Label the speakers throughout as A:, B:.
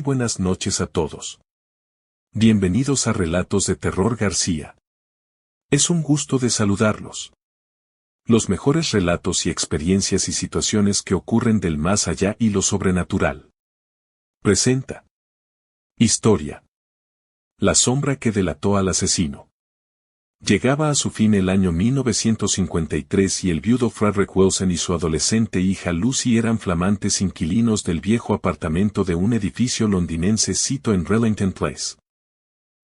A: buenas noches a todos. Bienvenidos a Relatos de Terror García. Es un gusto de saludarlos. Los mejores relatos y experiencias y situaciones que ocurren del más allá y lo sobrenatural. Presenta. Historia. La sombra que delató al asesino. Llegaba a su fin el año 1953 y el viudo Frederick Wilson y su adolescente hija Lucy eran flamantes inquilinos del viejo apartamento de un edificio londinense sito en Rillington Place.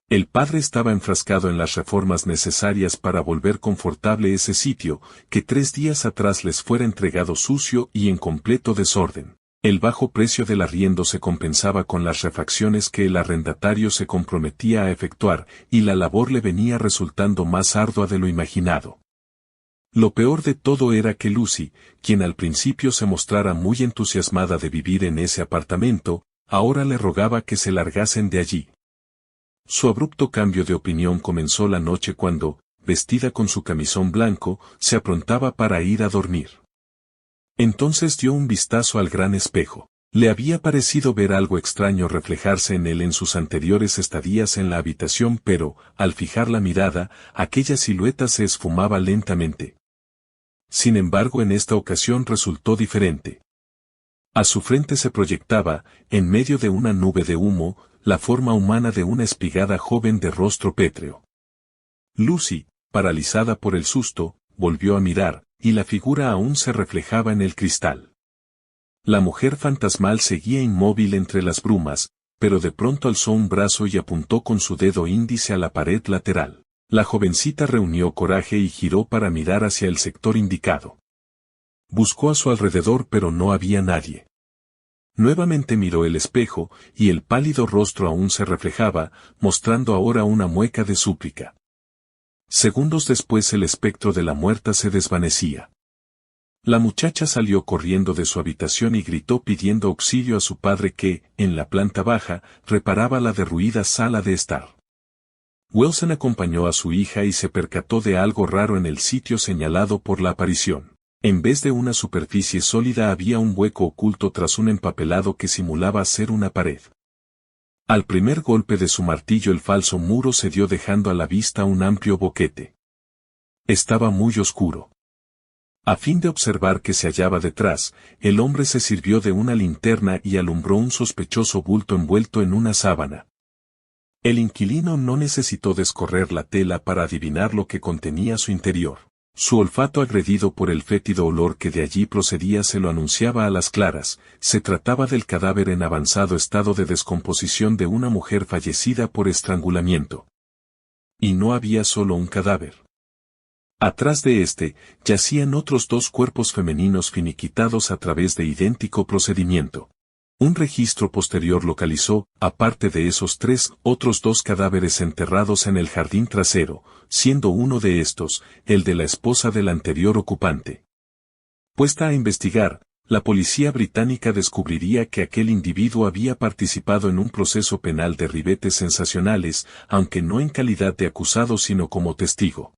A: El padre estaba enfrascado en las reformas necesarias para volver confortable ese sitio, que 3 días atrás les fuera entregado sucio y en completo desorden. El bajo precio del arriendo se compensaba con las refacciones que el arrendatario se comprometía a efectuar, y la labor le venía resultando más ardua de lo imaginado. Lo peor de todo era que Lucy, quien al principio se mostrara muy entusiasmada de vivir en ese apartamento, ahora le rogaba que se largasen de allí. Su abrupto cambio de opinión comenzó la noche cuando, vestida con su camisón blanco, se aprontaba para ir a dormir. Entonces dio un vistazo al gran espejo. Le había parecido ver algo extraño reflejarse en él en sus anteriores estadías en la habitación, pero, al fijar la mirada, aquella silueta se esfumaba lentamente. Sin embargo, en esta ocasión resultó diferente. A su frente se proyectaba, en medio de una nube de humo, la forma humana de una espigada joven de rostro pétreo. Lucy, paralizada por el susto, volvió a mirar, y la figura aún se reflejaba en el cristal. La mujer fantasmal seguía inmóvil entre las brumas, pero de pronto alzó un brazo y apuntó con su dedo índice a la pared lateral. La jovencita reunió coraje y giró para mirar hacia el sector indicado. Buscó a su alrededor pero no había nadie. Nuevamente miró el espejo, y el pálido rostro aún se reflejaba, mostrando ahora una mueca de súplica. Segundos después el espectro de la muerta se desvanecía. La muchacha salió corriendo de su habitación y gritó pidiendo auxilio a su padre que, en la planta baja, reparaba la derruida sala de estar. Wilson acompañó a su hija y se percató de algo raro en el sitio señalado por la aparición. En vez de una superficie sólida había un hueco oculto tras un empapelado que simulaba ser una pared. Al primer golpe de su martillo el falso muro cedió dejando a la vista un amplio boquete. Estaba muy oscuro. A fin de observar qué se hallaba detrás, el hombre se sirvió de una linterna y alumbró un sospechoso bulto envuelto en una sábana. El inquilino no necesitó descorrer la tela para adivinar lo que contenía su interior. Su olfato agredido por el fétido olor que de allí procedía se lo anunciaba a las claras. Se trataba del cadáver en avanzado estado de descomposición de una mujer fallecida por estrangulamiento. Y no había solo un cadáver. Atrás de este, yacían otros 2 cuerpos femeninos finiquitados a través de idéntico procedimiento. Un registro posterior localizó, aparte de esos 3, otros 2 cadáveres enterrados en el jardín trasero, siendo uno de estos, el de la esposa del anterior ocupante. Puesta a investigar, la policía británica descubriría que aquel individuo había participado en un proceso penal de ribetes sensacionales, aunque no en calidad de acusado sino como testigo.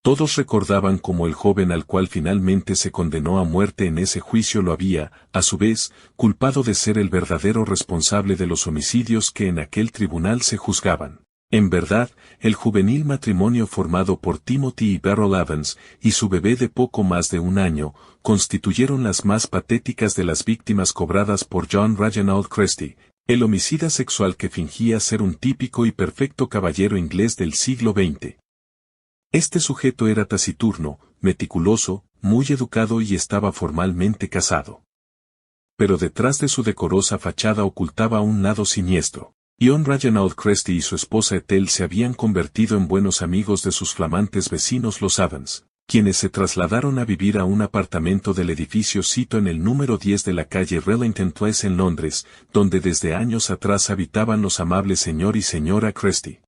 A: Todos recordaban cómo el joven al cual finalmente se condenó a muerte en ese juicio lo había, a su vez, culpado de ser el verdadero responsable de los homicidios que en aquel tribunal se juzgaban. En verdad, el juvenil matrimonio formado por Timothy y Beryl Evans, y su bebé de poco más de 1 año, constituyeron las más patéticas de las víctimas cobradas por John Reginald Christie, el homicida sexual que fingía ser un típico y perfecto caballero inglés del siglo XX. Este sujeto era taciturno, meticuloso, muy educado y estaba formalmente casado. Pero detrás de su decorosa fachada ocultaba un lado siniestro. John Reginald Christie y su esposa Ethel se habían convertido en buenos amigos de sus flamantes vecinos los Evans, quienes se trasladaron a vivir a un apartamento del edificio sito en el número 10 de la calle Rillington Place en Londres, donde desde años atrás habitaban los amables señor y señora Christie.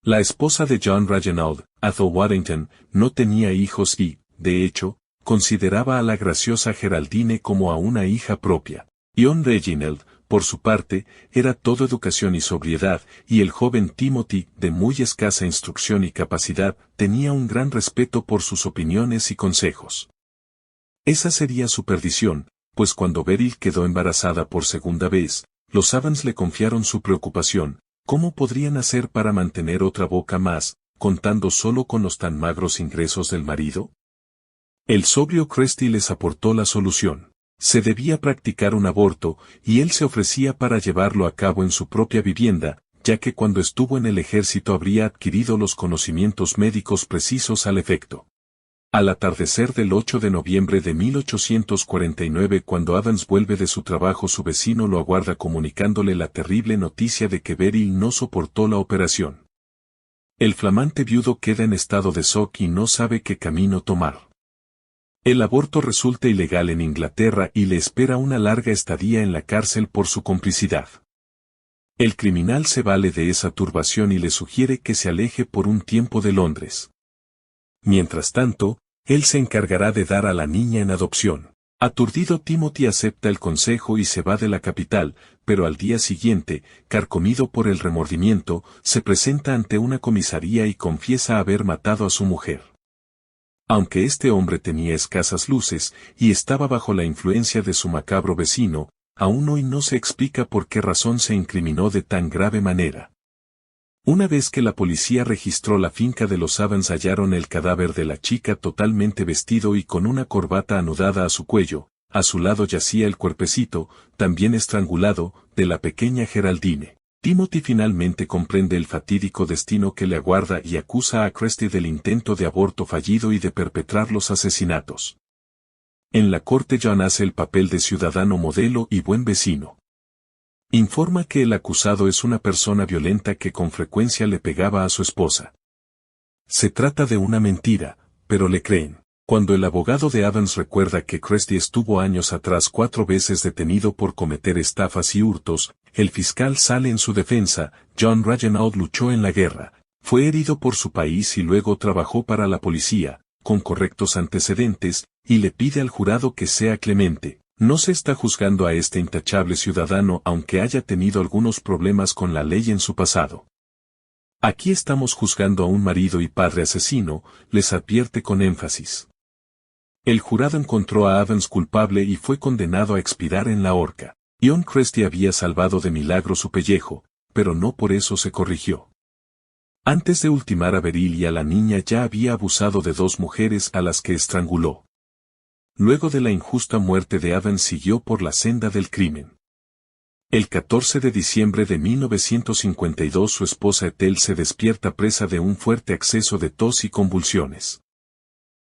A: La esposa de John Reginald, Ethel Waddington, no tenía hijos y, de hecho, consideraba a la graciosa Geraldine como a una hija propia. John Reginald, por su parte, era todo educación y sobriedad, y el joven Timothy, de muy escasa instrucción y capacidad, tenía un gran respeto por sus opiniones y consejos. Esa sería su perdición, pues cuando Beryl quedó embarazada por segunda vez, los Evans le confiaron su preocupación: ¿cómo podrían hacer para mantener otra boca más, contando solo con los tan magros ingresos del marido? El sobrio Cresty les aportó la solución. Se debía practicar un aborto, y él se ofrecía para llevarlo a cabo en su propia vivienda, ya que cuando estuvo en el ejército habría adquirido los conocimientos médicos precisos al efecto. Al atardecer del 8 de noviembre de 1849, cuando Adams vuelve de su trabajo, su vecino lo aguarda comunicándole la terrible noticia de que Beryl no soportó la operación. El flamante viudo queda en estado de shock y no sabe qué camino tomar. El aborto resulta ilegal en Inglaterra y le espera una larga estadía en la cárcel por su complicidad. El criminal se vale de esa turbación y le sugiere que se aleje por un tiempo de Londres. Mientras tanto, él se encargará de dar a la niña en adopción. Aturdido, Timothy acepta el consejo y se va de la capital, pero al día siguiente, carcomido por el remordimiento, se presenta ante una comisaría y confiesa haber matado a su mujer. Aunque este hombre tenía escasas luces y estaba bajo la influencia de su macabro vecino, aún hoy no se explica por qué razón se incriminó de tan grave manera. Una vez que la policía registró la finca de los Evans, hallaron el cadáver de la chica totalmente vestido y con una corbata anudada a su cuello. A su lado yacía el cuerpecito, también estrangulado, de la pequeña Geraldine. Timothy finalmente comprende el fatídico destino que le aguarda y acusa a Cresty del intento de aborto fallido y de perpetrar los asesinatos. En la corte, John hace el papel de ciudadano modelo y buen vecino. Informa que el acusado es una persona violenta que con frecuencia le pegaba a su esposa. Se trata de una mentira, pero le creen. Cuando el abogado de Adams recuerda que Cresty estuvo años atrás 4 veces detenido por cometer estafas y hurtos, el fiscal sale en su defensa. John Reginald luchó en la guerra, fue herido por su país y luego trabajó para la policía, con correctos antecedentes, y le pide al jurado que sea clemente. No se está juzgando a este intachable ciudadano aunque haya tenido algunos problemas con la ley en su pasado. Aquí estamos juzgando a un marido y padre asesino, les advierte con énfasis. El jurado encontró a Adams culpable y fue condenado a expirar en la horca. John Cresty había salvado de milagro su pellejo, pero no por eso se corrigió. Antes de ultimar a Beryl y a la niña ya había abusado de 2 mujeres a las que estranguló. Luego de la injusta muerte de Adams siguió por la senda del crimen. El 14 de diciembre de 1952 su esposa Ethel se despierta presa de un fuerte acceso de tos y convulsiones.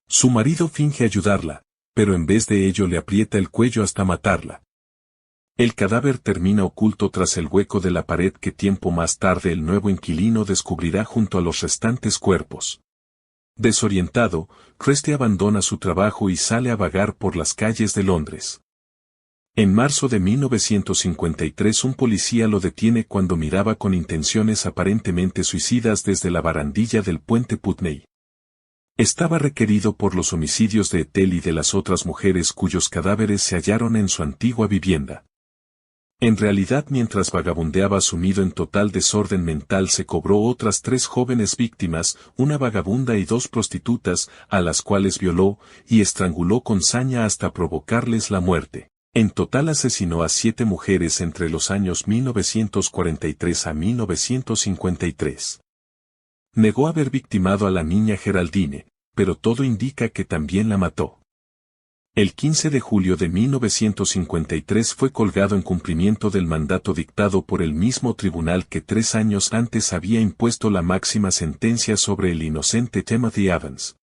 A: Su marido finge ayudarla, pero en vez de ello le aprieta el cuello hasta matarla. El cadáver termina oculto tras el hueco de la pared que tiempo más tarde el nuevo inquilino descubrirá junto a los restantes cuerpos. Desorientado, Cresty abandona su trabajo y sale a vagar por las calles de Londres. En marzo de 1953 un policía lo detiene cuando miraba con intenciones aparentemente suicidas desde la barandilla del puente Putney. Estaba requerido por los homicidios de Ethel y de las otras mujeres cuyos cadáveres se hallaron en su antigua vivienda. En realidad, mientras vagabundeaba sumido en total desorden mental, se cobró otras 3 jóvenes víctimas, una vagabunda y 2 prostitutas, a las cuales violó y estranguló con saña hasta provocarles la muerte. En total asesinó a 7 mujeres entre los años 1943 a 1953. Negó haber victimado a la niña Geraldine, pero todo indica que también la mató. El 15 de julio de 1953 fue colgado en cumplimiento del mandato dictado por el mismo tribunal que 3 años antes había impuesto la máxima sentencia sobre el inocente Timothy Evans.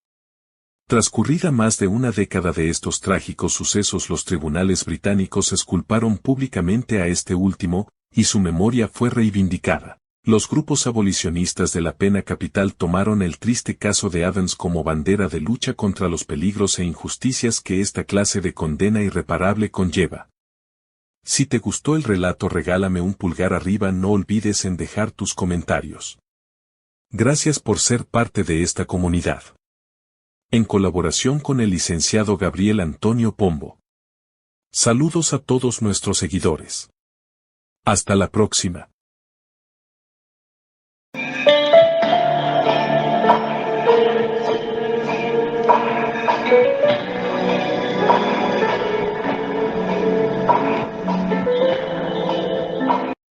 A: Transcurrida más de una década de estos trágicos sucesos, los tribunales británicos exculparon públicamente a este último, y su memoria fue reivindicada. Los grupos abolicionistas de la pena capital tomaron el triste caso de Adams como bandera de lucha contra los peligros e injusticias que esta clase de condena irreparable conlleva. Si te gustó el relato, regálame un pulgar arriba, no olvides en dejar tus comentarios. Gracias por ser parte de esta comunidad. En colaboración con el licenciado Gabriel Antonio Pombo. Saludos a todos nuestros seguidores. Hasta la próxima.
B: Thank you.